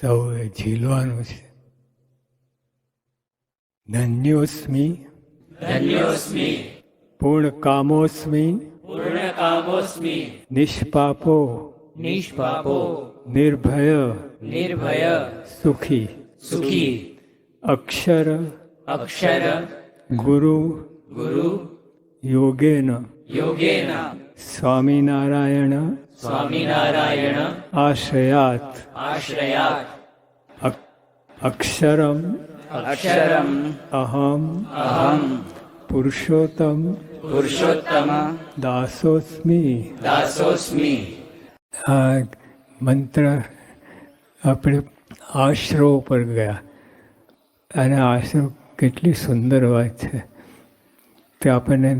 સૌએ ઝીલવાનું છે. ધન્યોસ્મિ ધન્યોસ્મિ પૂર્ણકામોસ્મિ પૂર્ણકામોસ્મિ નિષ્પાપો નિષ્પાપો નિર્ભય નિર્ભય સુખી સુખી અક્ષર અક્ષર ગુરુ ગુરુ યોગેન યોગેન સ્વામિનારાયણ સ્વામિનારાયણ આશ્રયાત આશ્રયાત અક્ષરમ અક્ષરમ અહમ અહમ પુરુષોત્તમ પુરુષોત્તમ દાસોસ્મિ. દાસોસ્મિ. આ મંત્ર આપણે આશરો પર ગયા અને આશરો કેટલી સુંદર વાત છે તે આપણને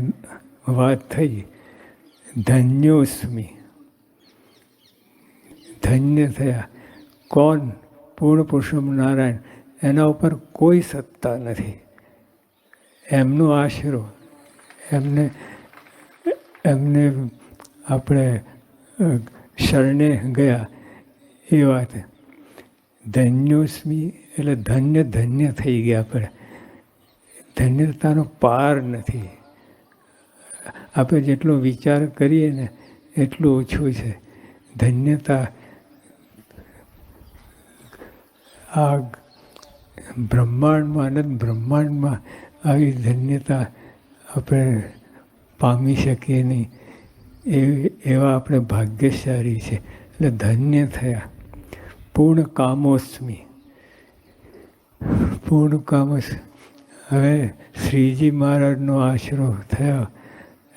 વાત થઈ. ધન્યોસ્મિ ધન્ય થયા. કોણ? પૂર્ણ પુરુષોત્તમ નારાયણ. એના ઉપર કોઈ સત્તા નથી. એમનો આશરો, એમને આપણે શરણે ગયા એ વાત. ધન્યોસ્મિ એટલે ધન્ય ધન્ય થઈ ગયા આપણે. ધન્યતાનો પાર નથી. આપણે જેટલો વિચાર કરીએ ને એટલું ઓછું છે. ધન્યતા આ બ્રહ્માંડમાં, અનંત બ્રહ્માંડમાં આવી ધન્યતા આપણે પામી શકીએ નહીં. એવા આપણે ભાગ્યશાળી છે. એટલે ધન્ય થયા. પૂર્ણ કામોસ્મિ. પૂર્ણ કામોસ. હવે શ્રીજી મહારાજનો આશરો થયો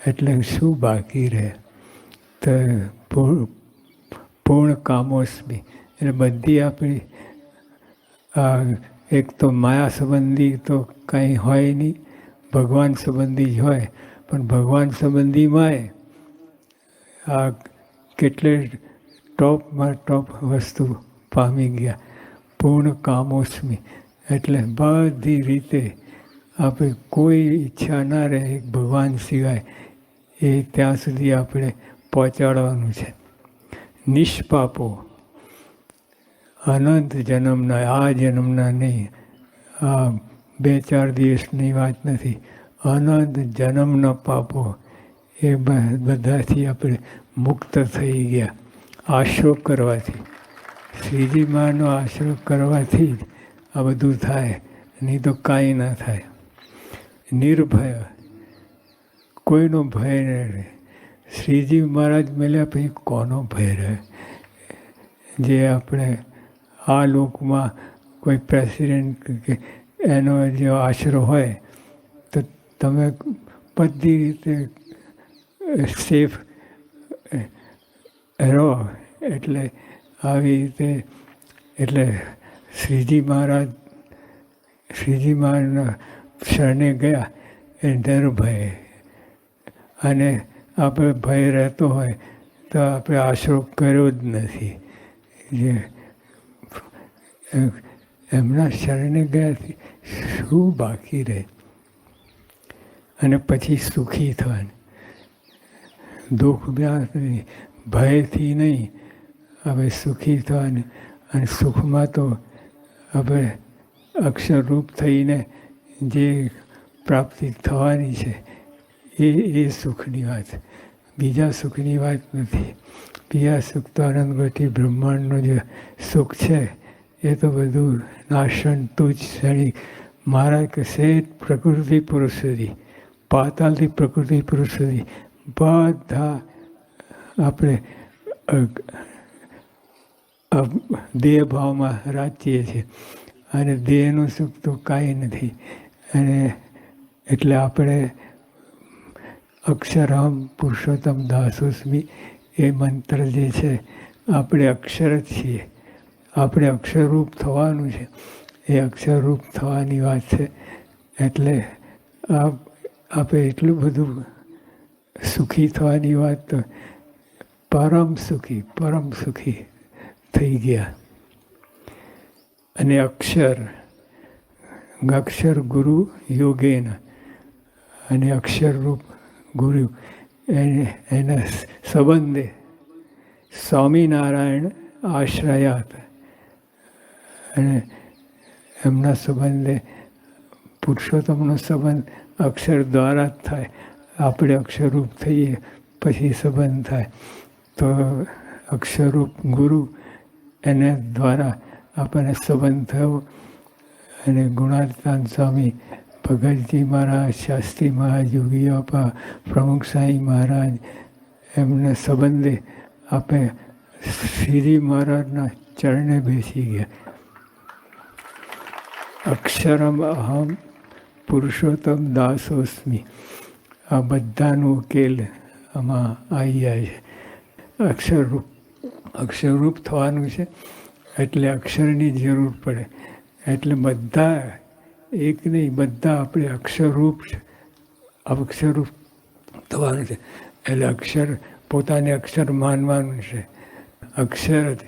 એટલે શું બાકી રહે? તો પૂર્ણ કામોસ્મિ એટલે બધી આપણી એક તો માયા સંબંધી તો કંઈ હોય નહીં, ભગવાન સંબંધી જ હોય. પણ ભગવાન સંબંધીમાંય આ કેટલે ટોપમાં ટોપ વસ્તુ પામી ગયા. પૂર્ણ કામોસ્મિ એટલે બધી રીતે આપણે કોઈ ઈચ્છા ના રહે ભગવાન સિવાય એ ત્યાં સુધી આપણે પહોંચાડવાનું છે. નિષ્પાપો અનંત જન્મના, આ જન્મના નહીં, આ 2-4 દિવસની વાત નથી. અનંત જન્મના પાપો એ બધાથી આપણે મુક્ત થઈ ગયા. આશરો કરવાથી, શ્રીજી માનો આશરો કરવાથી જ આ બધું થાય, નહીં તો કાંઈ ના થાય. નિર્ભય, કોઈનો ભય ન રહે. શ્રીજી મહારાજ મળ્યા પછી કોનો ભય રહે? જે આપણે આ લોકમાં કોઈ પ્રેસિડેન્ટ કે એનો જે આશરો હોય તો તમે બધી રીતે સેફ રહો. એટલે આવી રીતે એટલે શ્રીજી મહારાજના શરણે ગયા એ નિર્ભય. અને આપણે ભય રહેતો હોય તો આપણે આશરો કર્યો જ નથી. જે એમના શરણે ગયાથી શું બાકી રહે? અને પછી સુખી થવાનું. દુઃખ ભયથી નહીં, હવે સુખી થવાનું. અને સુખમાં તો હવે અક્ષરરૂપ થઈને જે પ્રાપ્તિ થવાની છે એ સુખની વાત. બીજા સુખની વાત નથી. બીજા સુખ તો અનંતગતિ બ્રહ્માંડનો જે સુખ છે એ તો બધું નાશન તુચ્છ ક્ષણિક. મહારાજ કે શેઠ પ્રકૃતિ પુરુષ સુધી, પાતાલથી પ્રકૃતિ પુરુષ સુધી બધા આપણે દેહ ભાવમાં રાચીએ છીએ. અને દેહનું સુખ તો કાંઈ નથી. અને એટલે આપણે અક્ષરહમ પુરુષોત્તમ દાસોસ્મિ એ મંત્ર જે છે, આપણે અક્ષર જ છીએ. આપણે અક્ષરરૂપ થવાનું છે. એ અક્ષરરૂપ થવાની વાત છે. એટલે આપણે એટલું બધું સુખી થવાની વાત તો પરમ સુખી થઈ ગયા. અને અક્ષર ગુરુ યોગેન. અને અક્ષરરૂપ ગુરુ એના સંબંધે સ્વામિનારાયણ આશ્રયાત. અને એમના સંબંધે પુરુષોત્તમનો સંબંધ અક્ષર દ્વારા જ થાય. આપણે અક્ષરરૂપ થઈએ પછી સંબંધ થાય. તો અક્ષરરૂપ ગુરુ એને દ્વારા આપણને સંબંધ થયો. અને ગુણાતીતાન સ્વામી, ભગતજી મહારાજ, શાસ્ત્રી મહારાજ, યોગી બાપા, પ્રમુખ સાંઈ મહારાજ, એમને સંબંધે આપણે શ્રી મહારાજના ચરણે બેસી ગયા. અક્ષરમ અહમ પુરુષોત્તમ દાસોસ્મી. આ બધાનો ઉકેલ આમાં આવી જાય છે. અક્ષરરૂપ થવાનું છે એટલે અક્ષરની જરૂર પડે. એટલે બધા એક નહીં, બધા આપણે અક્ષરરૂપ છે. અક્ષરરૂપ થવાનું છે એટલે અક્ષર પોતાને અક્ષર માનવાનું છે. અક્ષર જ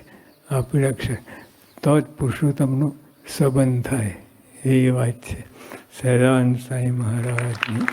આપણે અક્ષર, તો જ પુરુષોત્તમનો સંબંધ થાય. એ વાત છે. સહજાનંદ સાંઈ મહારાજની